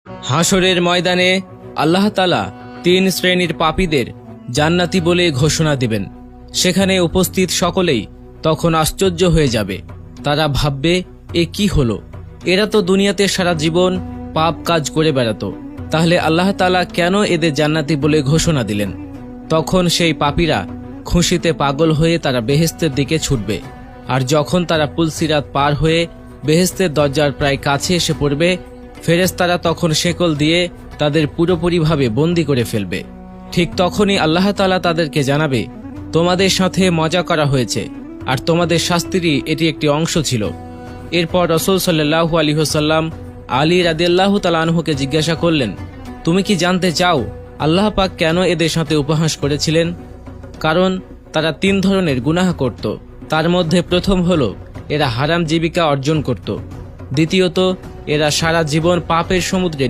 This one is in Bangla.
হাসরের ময়দানে আল্লাহ তাআলা 3 শ্রেণীর পাপীদের জান্নাতি বলে ঘোষণা দিবেন। সেখানে উপস্থিত সকলেই তখন আশ্চর্য হয়ে যাবে। তারা ভাববে, এ কি হলো? এরা তো দুনিয়াতে সারা জীবন পাপ কাজ করে বেড়াতো, তাহলে আল্লাহ তাআলা কেন এদের জান্নাতি বলে ঘোষণা দিলেন? তখন সেই পাপীরা খুশিতে পাগল হয়ে তারা বেহেশতের দিকে ছুটবে। আর যখন তারা পুলসিরাত পার হয়ে বেহেশতের দরজার প্রায় কাছে এসে পড়বে, ফেরেশতারা তখন শেকল দিয়ে তাদের পুরোপুরিভাবে বন্দী করে ফেলবে। ঠিক তখনই আল্লাহ তাআলা তাদেরকে জানাবে, তোমাদের সাথে মজা করা হয়েছে আর তোমাদের শাস্তিরই এটি একটি অংশ ছিল। এরপর রাসূল সাল্লাল্লাহু আলাইহি ওয়াসাল্লাম আলী রাদিয়াল্লাহু তাআলা আনহুকে জিজ্ঞাসা করলেন, তুমি কি জানতে চাও আল্লাহ পাক কেন এদের সাথে উপহাস করেছিলেন? কারণ তারা 3 ধরনের গুনাহ করত। তার মধ্যে প্রথম হলো এরা হারাম জীবিকা অর্জন করত, দ্বিতীয়ত এরা সারা জীবন পাপের সমুদ্রে